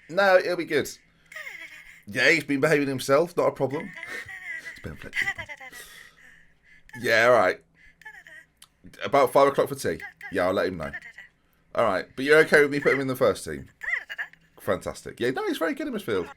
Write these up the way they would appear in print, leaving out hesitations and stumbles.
No, it'll be good. Yeah, he's been behaving himself. Not a problem. It's Ben Fletcher. Yeah, all right. About 5 o'clock for tea. Yeah, I'll let him know. All right, but you're okay with me putting him in the first team? Fantastic. Yeah, no, he's very good in midfield.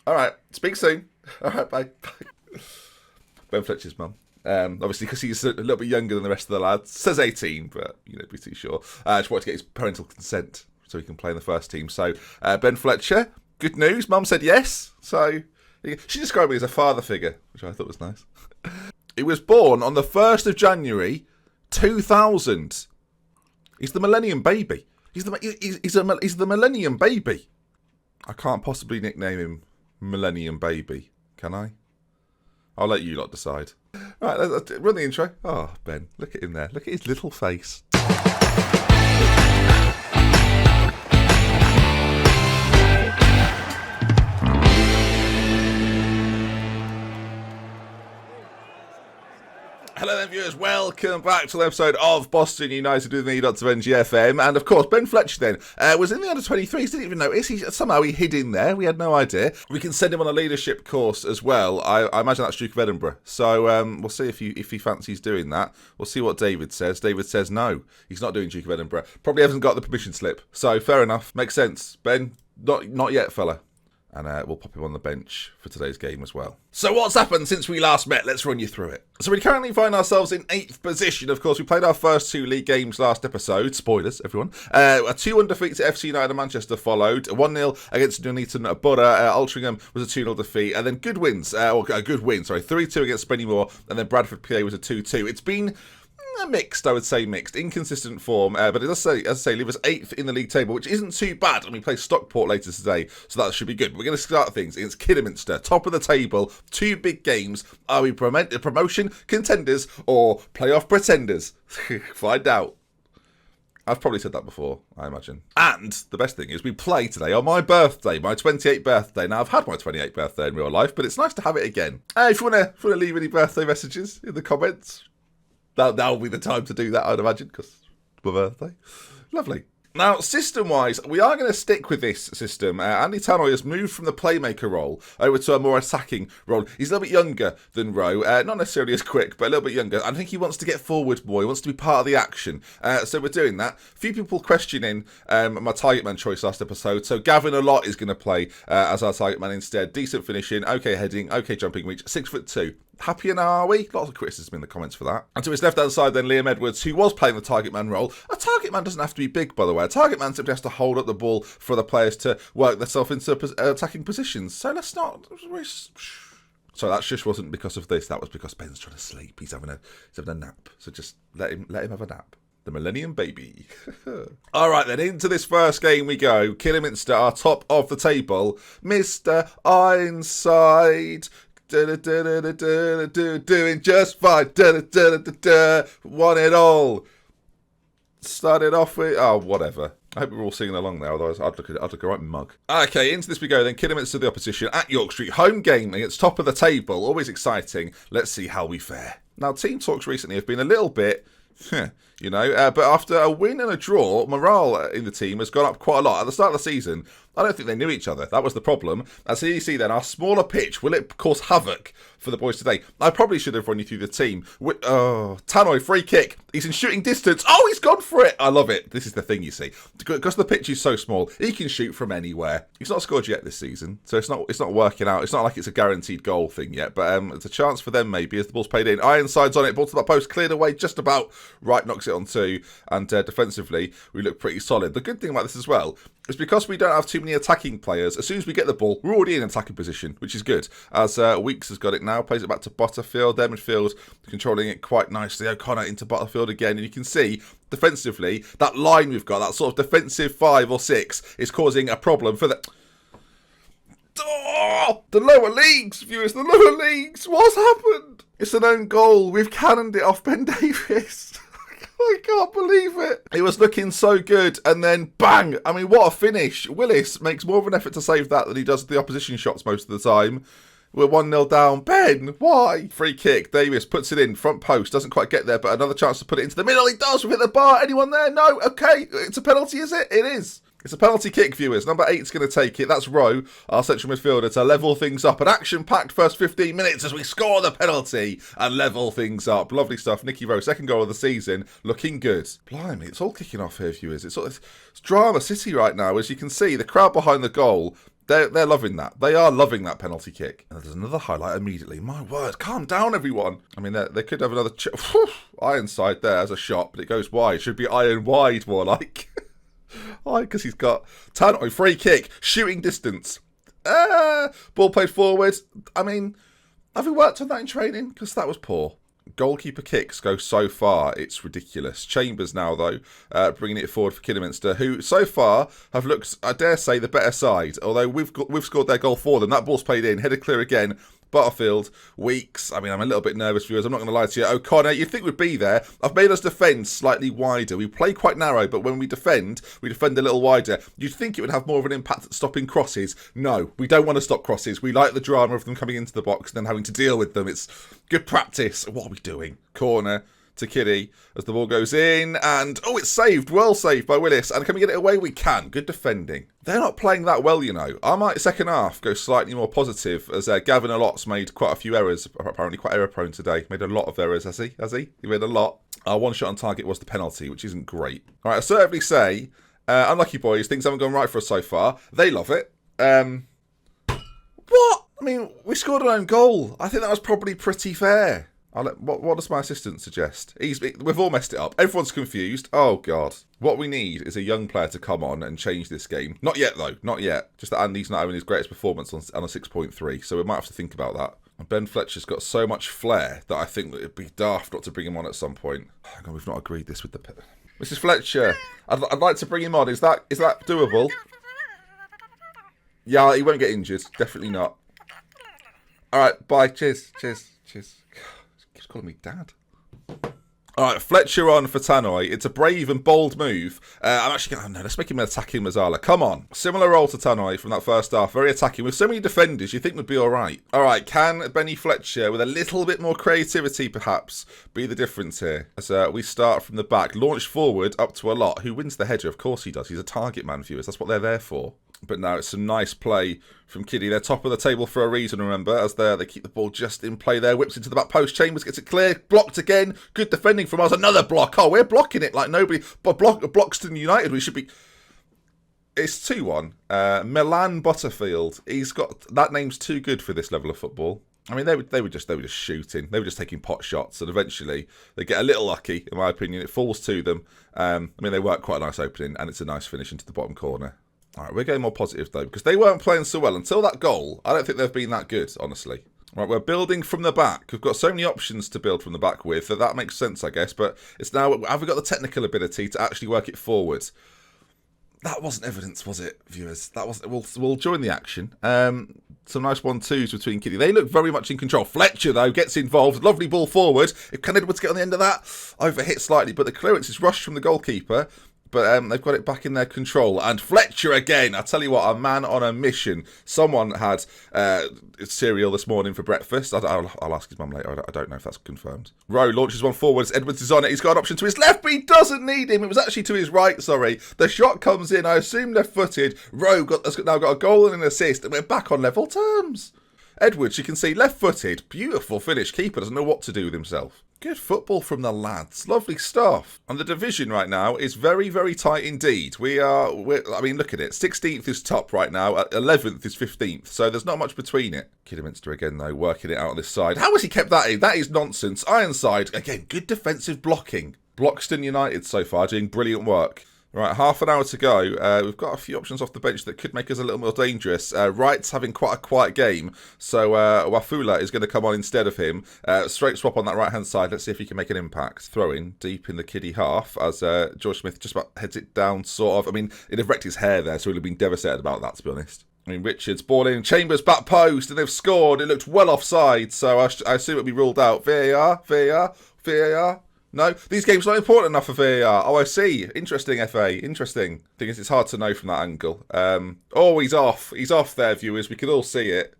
All right, speak soon. All right, bye. Ben Fletcher's mum. Obviously, because he's a little bit younger than the rest of the lads. Says 18, but, be too sure. Just wanted to get his parental consent so he can play in the first team. So, Ben Fletcher, good news. Mum said yes. So, she described me as a father figure, which I thought was nice. He was born on the 1st of January, 2000. He's the Millennium Baby. He's the Millennium Baby. I can't possibly nickname him Millennium Baby, can I? I'll let you lot decide. Right, let's run the intro. Oh, Ben, look at him there. Look at his little face. Hello then viewers, welcome back to an episode of Boston United with me, Dr. NGFM. And of course, Ben Fletcher then was in the under-23s, didn't even notice. Somehow he hid in there, we had no idea. We can send him on a leadership course as well. I imagine that's Duke of Edinburgh. So we'll see if he fancies doing that. We'll see what David says. David says no, he's not doing Duke of Edinburgh. Probably hasn't got the permission slip. So fair enough, makes sense. Ben, not yet, fella. And we'll pop him on the bench for today's game as well. So what's happened since we last met? Let's run you through it. So we currently find ourselves in 8th position. Of course, we played our first 2 league games last episode. Spoilers, everyone. A 2-1 defeat to FC United and Manchester followed. 1-0 against Nuneaton Borough. Altrincham was a 2-0 defeat. And then good wins. A good win, sorry. 3-2 against Spennymoor. And then Bradford PA was a 2-2. It's been mixed, I would say mixed. Inconsistent form, but it does say, as I say, leave us 8th in the league table, which isn't too bad. And we play Stockport later today, so that should be good. We're going to start things against Kidderminster, top of the table, 2 big games. Are we promotion contenders or playoff pretenders? Find out. I've probably said that before, I imagine. And the best thing is we play today on my birthday, my 28th birthday. Now, I've had my 28th birthday in real life, but it's nice to have it again. If you want to leave any birthday messages in the comments, that'll be the time to do that, I'd imagine, because it's my birthday. Lovely. Now, system-wise, we are going to stick with this system. Andy Tannoy has moved from the playmaker role over to a more attacking role. He's a little bit younger than Rowe, not necessarily as quick, but a little bit younger. I think he wants to get forward more. He wants to be part of the action. So we're doing that. A few people questioning my target man choice last episode. So Gavin a lot is going to play as our target man instead. Decent finishing, okay heading, okay jumping reach, 6'2". Happier now, are we? Lots of criticism in the comments for that. And to his left-hand side then, Liam Edwards, who was playing the target man role. A target man doesn't have to be big, by the way. A target man simply has to hold up the ball for the players to work themselves into attacking positions. So let's not... So that shush wasn't because of this. That was because Ben's trying to sleep. He's having a nap. So just let him have a nap. The Millennium Baby. All right, then, into this first game we go. Kidderminster are top of the table. Mr. Ironside... doing just fine. Won it all. Started off with whatever. I hope we're all singing along there, otherwise I'd look a right mug. Okay, into this we go then. Kidderminster the opposition at York Street. Home game against top of the table. Always exciting. Let's see how we fare. Now, team talks recently have been a little bit... but after a win and a draw, morale in the team has gone up quite a lot. At the start of the season, I don't think they knew each other. That was the problem. As you see then, our smaller pitch, will it cause havoc for the boys today? I probably should have run you through the team. Tannoy, free kick. He's in shooting distance. Oh, he's gone for it. I love it. This is the thing, you see. Because the pitch is so small, he can shoot from anywhere. He's not scored yet this season, so it's not working out. It's not like it's a guaranteed goal thing yet, but it's a chance for them maybe as the ball's played in. Ironside's on it, ball to that post, cleared away just about. Right, knocks it on 2, and defensively, we look pretty solid. The good thing about this as well is because we don't have too many attacking players, as soon as we get the ball, we're already in attacking position, which is good. As Weeks has got it now, plays it back to Butterfield. Their midfield controlling it quite nicely. O'Connor into Butterfield again, and you can see defensively, that line we've got, that sort of defensive 5 or 6, is causing a problem for the... Oh, the lower leagues, viewers, the lower leagues. What's happened? It's an own goal. We've cannoned it off Ben Davies. I can't believe it. It was looking so good, and then bang. I mean, what a finish. Willis makes more of an effort to save that than he does the opposition shots most of the time. We're 1-0 down. Ben, why? Free kick. Davis puts it in. Front post. Doesn't quite get there, but another chance to put it into the middle. He does. We've hit the bar. Anyone there? No. Okay. It's a penalty, is it? It is. It's a penalty kick, viewers. Number 8's going to take it. That's Rowe, our central midfielder, to level things up. An action-packed first 15 minutes as we score the penalty and level things up. Lovely stuff. Nicky Rowe, second goal of the season. Looking good. Blimey, it's all kicking off here, viewers. It's drama city right now. As you can see, the crowd behind the goal, they're loving that. They are loving that penalty kick. And there's another highlight immediately. My word, calm down, everyone. I mean, they could have another... Ironside there as a shot, but it goes wide. Should be iron wide, more like. Why? Because he's got Tannoy, free kick, shooting distance. Ball played forward. I mean, have we worked on that in training? Because that was poor. Goalkeeper kicks go so far, it's ridiculous. Chambers now, though, bringing it forward for Kidderminster, who so far have looked, I dare say, the better side. Although we've scored their goal for them. That ball's played in, headed clear again. Butterfield, Weeks. I mean, I'm a little bit nervous, viewers. I'm not going to lie to you. O'Connor, you'd think would be there. I've made us defend slightly wider. We play quite narrow, but when we defend a little wider. You'd think it would have more of an impact at stopping crosses. No, we don't want to stop crosses. We like the drama of them coming into the box and then having to deal with them. It's good practice. What are we doing? Corner to Kiddy as the ball goes in, and it's saved, well saved by Willis, and can we get it away? We can. Good defending. They're not playing that well, you know. I might second half go slightly more positive, as Gavin Allot's made quite a few errors, apparently quite error prone today. Made a lot of errors, has he? He made a lot. Our one shot on target was the penalty, which isn't great. All right, I certainly say, unlucky boys, things haven't gone right for us so far. They love it. What? I mean, we scored our own goal. I think that was probably pretty fair. What does my assistant suggest? We've all messed it up. Everyone's confused. Oh, God. What we need is a young player to come on and change this game. Not yet, though. Not yet. Just that Andy's not having his greatest performance on a 6.3, so we might have to think about that. And Ben Fletcher's got so much flair that I think that it'd be daft not to bring him on at some point. Hang on, we've not agreed this with the... Mrs. Fletcher, I'd like to bring him on. Is that doable? Yeah, he won't get injured. Definitely not. All right, bye. Cheers. Keeps calling me Dad. All right, Fletcher on for Tannoy. It's a brave and bold move. I'm actually going to... No, let's make him an attacking Mazzala. Come on. Similar role to Tannoy from that first half. Very attacking. With so many defenders, you think would be all right. All right, can Benny Fletcher, with a little bit more creativity perhaps, be the difference here? As we start from the back. Launch forward up to Allot. Who wins the header? Of course he does. He's a target man, viewers. That's what they're there for. But now it's some nice play from Kiddy. They're top of the table for a reason, remember, as they keep the ball just in play there. Whips into the back post. Chambers gets it clear. Blocked again. Good defending from us. Another block. Oh, we're blocking it like nobody. But Bloxton United, we should be... It's 2-1. Milan Butterfield. He's got... That name's too good for this level of football. I mean, they were just shooting. They were just taking pot shots, and eventually they get a little lucky, in my opinion. It falls to them. I mean, they work quite a nice opening, and it's a nice finish into the bottom corner. All right, we're getting more positive, though, because they weren't playing so well. Until that goal, I don't think they've been that good, honestly. Right, we're building from the back. We've got so many options to build from the back with that makes sense, I guess. But it's now, have we got the technical ability to actually work it forward? That wasn't evidence, was it, viewers? That was. We'll join the action. Some nice 1-2s between Kiddy. They look very much in control. Fletcher, though, gets involved. Lovely ball forward. If can Edwards get on the end of that? Overhit slightly, but the clearance is rushed from the goalkeeper. But they've got it back in their control. And Fletcher again. I tell you what, a man on a mission. Someone had cereal this morning for breakfast. I'll ask his mum later. I don't know if that's confirmed. Rowe launches one forwards. Edwards is on it. He's got an option to his left, but he doesn't need him. It was actually to his right, sorry. The shot comes in, I assume left-footed. Rowe has now got a goal and an assist, and we're back on level terms. Edwards, you can see, left-footed. Beautiful finish. Keeper doesn't know what to do with himself. Good football from the lads. Lovely stuff. And the division right now is very, very tight indeed. I mean, look at it. 16th is top right now. 11th is 15th. So there's not much between it. Kidderminster again, though, working it out on this side. How has he kept that in? That is nonsense. Ironside, again, good defensive blocking. Bloxton United so far doing brilliant work. Right, half an hour to go. We've got a few options off the bench that could make us a little more dangerous. Wright's having quite a quiet game, so Wafula is going to come on instead of him. Straight swap on that right-hand side. Let's see if he can make an impact. Throw in deep in the Kiddy half as George Smith just about heads it down, sort of. I mean, it had wrecked his hair there, so he'll have been devastated about that, to be honest. I mean, Richards, ball in, Chambers, back post, and they've scored. It looked well offside, so I assume it'll be ruled out. VAR. No, these games not important enough for VAR. Oh, I see. Interesting, FA. Interesting. Thing is, it's hard to know from that angle. Oh, he's off. He's off there, viewers. We could all see it.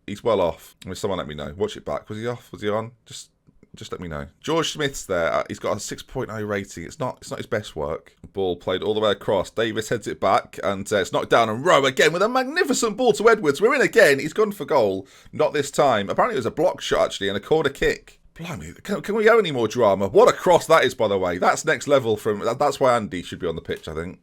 He's well off. I mean, someone let me know. Watch it back. Was he off? Was he on? Just Just let me know. George Smith's there. He's got a 6.0 rating. It's not his best work. Ball played all the way across. Davis heads it back, and it's knocked down. And Rowe again with a magnificent ball to Edwards. We're in again. He's gone for goal. Not this time. Apparently it was a block shot, actually, and a corner kick. Blimey, can we go any more drama? What a cross that is, by the way. That's next level from... That's why Andy should be on the pitch, I think.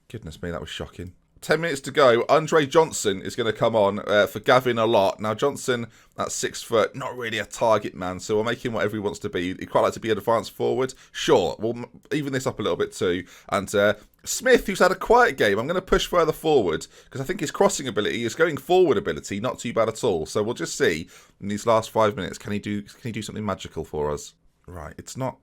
Goodness me, that was shocking. 10 minutes to go. Andre Johnson is going to come on for Gavin a lot. Now, Johnson, at 6 foot, not really a target man, so we'll make him whatever he wants to be. He'd quite like to be an advanced forward. Sure, we'll even this up a little bit too. And Smith, who's had a quiet game, I'm going to push further forward because I think his crossing ability, his going forward ability, not too bad at all. So we'll just see in these last 5 minutes, can he do something magical for us? Right, it's not...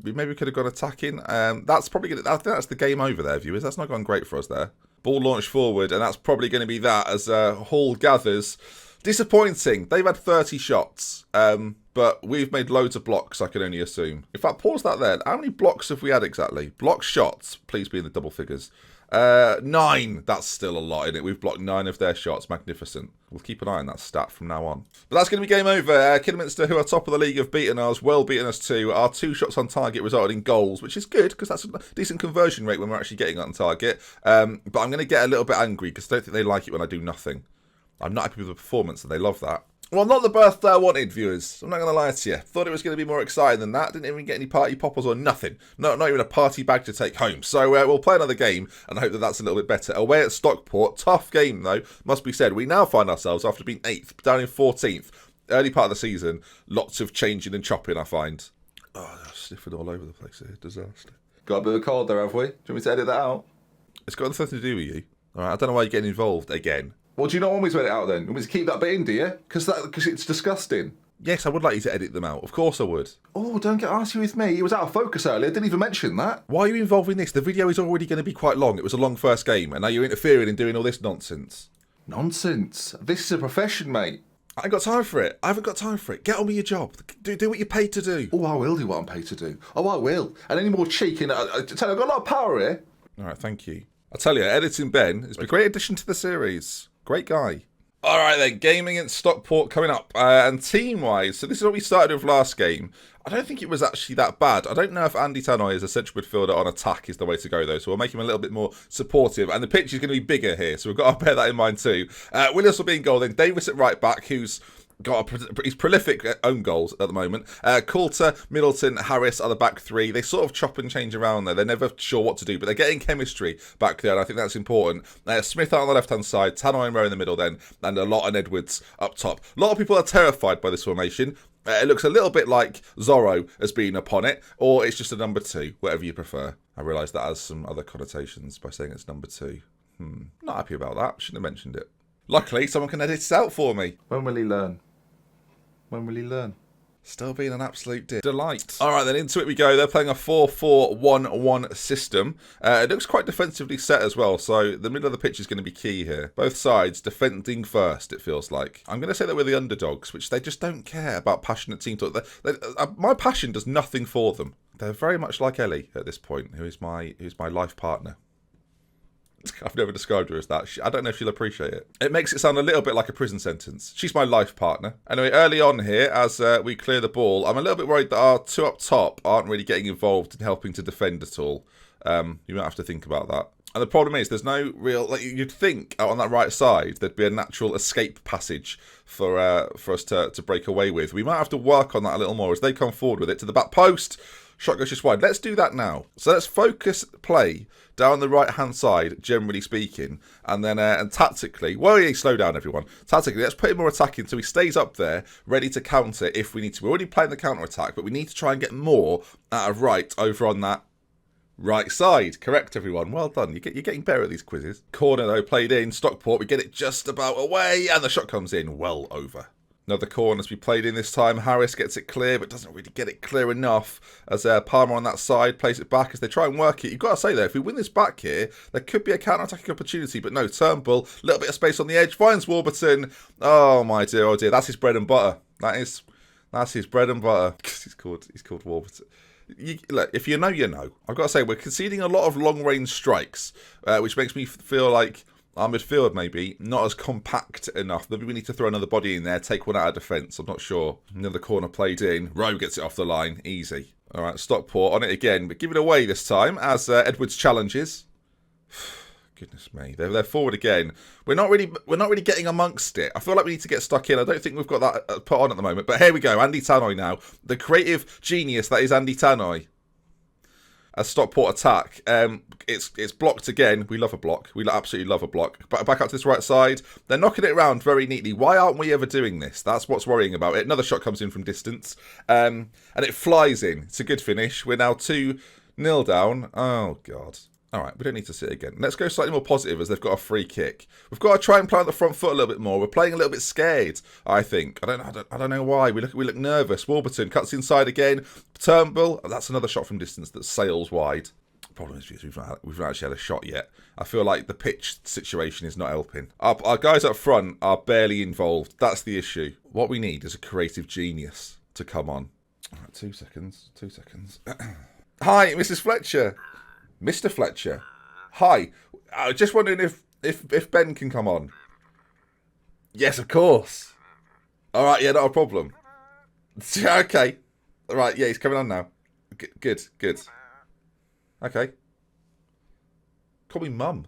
We maybe could have gone attacking. That's probably going to... I think that's the game over there, viewers. That's not gone great for us there. Ball launched forward, and that's probably going to be that as Hall gathers. Disappointing. They've had 30 shots, but we've made loads of blocks, I can only assume. In fact, pause that there. How many blocks have we had exactly? Block shots, please be in the double figures. 9. That's still a lot, isn't it? We've blocked 9 of their shots. Magnificent. We'll keep an eye on that stat from now on. But that's going to be game over. Kidderminster, who are top of the league, have beaten us. Well beaten us too. Our 2 shots on target resulted in goals, which is good because that's a decent conversion rate when we're actually getting on target. But I'm going to get a little bit angry because I don't think they like it when I do nothing. I'm not happy with the performance and they love that. Well, not the birthday I wanted, viewers. I'm not going to lie to you. Thought it was going to be more exciting than that. Didn't even get any party poppers or nothing. Not even a party bag to take home. So we'll play another game and I hope that that's a little bit better. Away at Stockport. Tough game, though, must be said. We now find ourselves, after being 8th, down in 14th. Early part of the season, lots of changing and chopping, I find. Oh, they're sniffing all over the place here. Disaster. Got a bit of a cold there, have we? Do you want me to edit that out? It's got nothing to do with you. All right, I don't know why you're getting involved again. Well, do you not want me to edit it out then? You want me to keep that bit in, do you? Because it's disgusting. Yes, I would like you to edit them out. Of course I would. Oh, don't get arsy with me. It was out of focus earlier. I didn't even mention that. Why are you involved in this? The video is already going to be quite long. It was a long first game, and now you're interfering and doing all this nonsense. Nonsense? This is a profession, mate. I ain't got time for it. I haven't got time for it. Get on with your job. Do what you're paid to do. Oh, I will do what I'm paid to do. Oh, I will. And any more cheeking, I tell you, I've got a lot of power here. All right, thank you. I tell you, editing Ben has been a great addition to the series. Great guy. All right then, game against Stockport coming up. And team-wise, so this is what we started with last game. I don't think it was actually that bad. I don't know if Andy Tannoy as a central midfielder on attack is the way to go, though. So we'll make him a little bit more supportive. And the pitch is going to be bigger here, so we've got to bear that in mind too. Willis will be in goal then. Davis at right back, who's got he's prolific at own goals at the moment. Coulter, Middleton, Harris are the back 3. They sort of chop and change around there. They're never sure what to do, but they're getting chemistry back there, and I think that's important. Smith out on the left-hand side, Tannoy and Rowe in the middle then, and a lot on Edwards up top. A lot of people are terrified by this formation. It looks a little bit like Zorro has been upon it, or it's just a number 2, whatever you prefer. I realise that has some other connotations by saying it's number 2. Not happy about that. Shouldn't have mentioned it. Luckily, someone can edit it out for me. When will he learn? When will he learn? Still being an absolute delight. All right, then into it we go. They're playing a 4-4-1-1 system. It looks quite defensively set as well, so the middle of the pitch is going to be key here. Both sides defending first, it feels like. I'm going to say that we're the underdogs, which they just don't care about passionate team talk. My passion does nothing for them. They're very much like Ellie at this point, who's my life partner. I've never described her as that. I don't know if she'll appreciate it. It makes it sound a little bit like a prison sentence. She's my life partner. Anyway, early on here, as we clear the ball, I'm a little bit worried that our 2 up top aren't really getting involved in helping to defend at all. You might have to think about that. And the problem is, there's no real... Like, you'd think out on that right side, there'd be a natural escape passage for us to break away with. We might have to work on that a little more as they come forward with it to the back post. Shot goes just wide. Let's do that now. So let's focus play down the right-hand side, generally speaking. And then and tactically... Well, slow down, everyone. Tactically, let's put him more attacking so he stays up there, ready to counter if we need to. We're already playing the counter-attack, but we need to try and get more out of right over on that right side. Correct, everyone. Well done. You're getting better at these quizzes. Corner, though, played in. Stockport, we get it just about away, and the shot comes in well over. Another corner to be played in this time. Harris gets it clear, but doesn't really get it clear enough as Palmer on that side plays it back as they try and work it. You've got to say, though, if we win this back here, there could be a counter-attacking opportunity, but no, Turnbull, a little bit of space on the edge, finds Warburton. Oh, my dear, oh, dear. That's his bread and butter. That's his bread and butter. He's called Warburton. Look, if you know, you know. I've got to say, we're conceding a lot of long-range strikes, which makes me feel like our midfield maybe not as compact enough. Maybe we need to throw another body in there, take one out of defence. I'm not sure. Another corner played in. Rowe gets it off the line. Easy. All right, Stockport on it again, but give it away this time as Edwards challenges. Goodness me, they're forward again. We're not really getting amongst it. I feel like we need to get stuck in. I don't think we've got that put on at the moment. But here we go, Andy Tannoy now, the creative genius that is Andy Tannoy. A Stockport attack. It's blocked again. We love a block. We absolutely love a block. Back up to this right side. They're knocking it around very neatly. Why aren't we ever doing this? That's what's worrying about it. Another shot comes in from distance. And it flies in. It's a good finish. We're now 2-0 down. Oh, God. All right, we don't need to sit again. Let's go slightly more positive as they've got a free kick. We've got to try and plant the front foot a little bit more. We're playing a little bit scared, I think. I don't know why. We look nervous. Warburton cuts inside again. Turnbull. That's another shot from distance that sails wide. The problem is we've not actually had a shot yet. I feel like the pitch situation is not helping. Our guys up front are barely involved. That's the issue. What we need is a creative genius to come on. All right, 2 seconds. 2 seconds. Hi, Mrs. Fletcher. Mr. Fletcher. Hi. I was just wondering if Ben can come on. Yes, of course. All right, yeah, not a problem. Okay. All right, yeah, he's coming on now. Good. Okay. Call me Mum.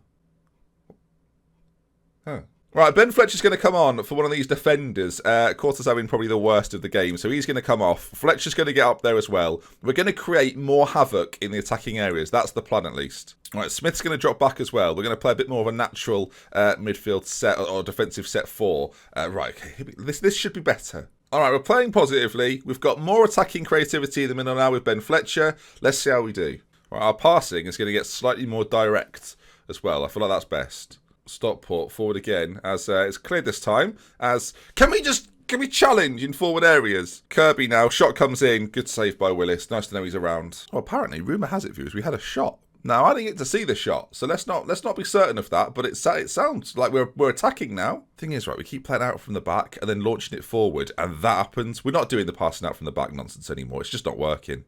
Huh. Right, Ben Fletcher's going to come on for one of these defenders. Quarter's having probably the worst of the game, so he's going to come off. Fletcher's going to get up there as well. We're going to create more havoc in the attacking areas. That's the plan, at least. Right, Smith's going to drop back as well. We're going to play a bit more of a natural midfield set or defensive set 4. Right, okay, this should be better. All right, we're playing positively. We've got more attacking creativity in the middle now with Ben Fletcher. Let's see how we do. Right, our passing is going to get slightly more direct as well. I feel like that's best. Stockport forward again as it's cleared this time. As can we challenge in forward areas? Kirby now, shot comes in. Good save by Willis. Nice to know he's around. Oh, apparently, rumour has it, viewers, we had a shot. Now I didn't get to see the shot, so let's not be certain of that. But it sounds like we're attacking now. Thing is, right, we keep playing out from the back and then launching it forward, and that happens. We're not doing the passing out from the back nonsense anymore. It's just not working.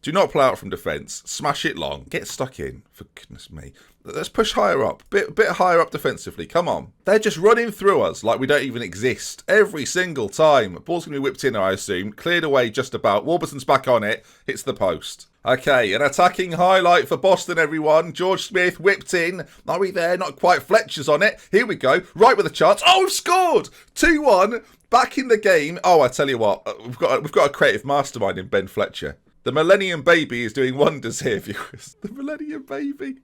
Do not play out from defence. Smash it long. Get stuck in. For goodness me. Let's push higher up. Bit higher up defensively. Come on. They're just running through us like we don't even exist. Every single time. Ball's going to be whipped in, I assume. Cleared away just about. Warburton's back on it. Hits the post. Okay, an attacking highlight for Boston, everyone. George Smith whipped in. Are we there? Not quite. Fletcher's on it. Here we go. Right with a chance. Oh, we've scored! 2-1. Back in the game. Oh, I tell you what. We've got a creative mastermind in Ben Fletcher. The Millennium Baby is doing wonders here, viewers. The Millennium Baby.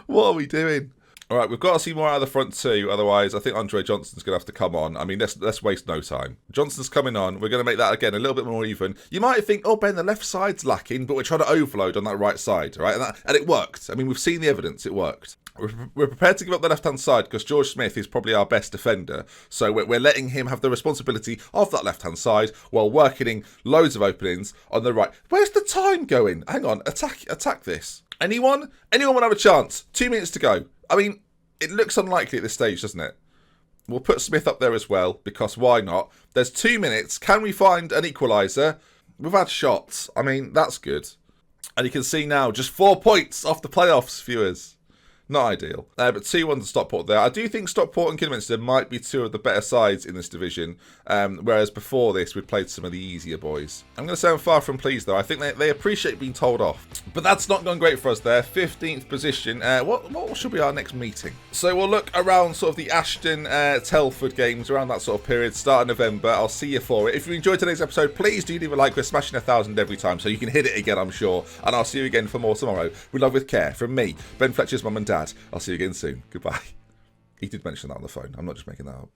What are we doing? All right, we've got to see more out of the front two. Otherwise, I think Andre Johnson's going to have to come on. I mean, let's waste no time. Johnson's coming on. We're going to make that, again, a little bit more even. You might think, oh, Ben, the left side's lacking, but we're trying to overload on that right side, right? And it worked. I mean, we've seen the evidence. It worked. We're prepared to give up the left-hand side because George Smith is probably our best defender. So we're letting him have the responsibility of that left-hand side while working loads of openings on the right. Where's the time going? Hang on. Attack this. Anyone will have a chance. 2 minutes to go. I mean, it looks unlikely at this stage, doesn't it? We'll put Smith up there as well because why not? There's 2 minutes. Can we find an equaliser? We've had shots. I mean, that's good. And you can see now, just 4 points off the playoffs, viewers. Not ideal. But 2-1 to Stockport there. I do think Stockport and Kidderminster might be two of the better sides in this division. Whereas before this, we played some of the easier boys. I'm going to say I'm far from pleased, though. I think they appreciate being told off. But that's not gone great for us there. 15th position. What should be our next meeting? So we'll look around sort of the Ashton, Telford games, around that sort of period. Start of November. I'll see you for it. If you enjoyed today's episode, please do leave a like. We're smashing 1,000 every time, so you can hit it again, I'm sure. And I'll see you again for more tomorrow. With love, with care. From me, Ben Fletcher's mum and dad. I'll see you again soon. Goodbye. He did mention that on the phone. I'm not just making that up.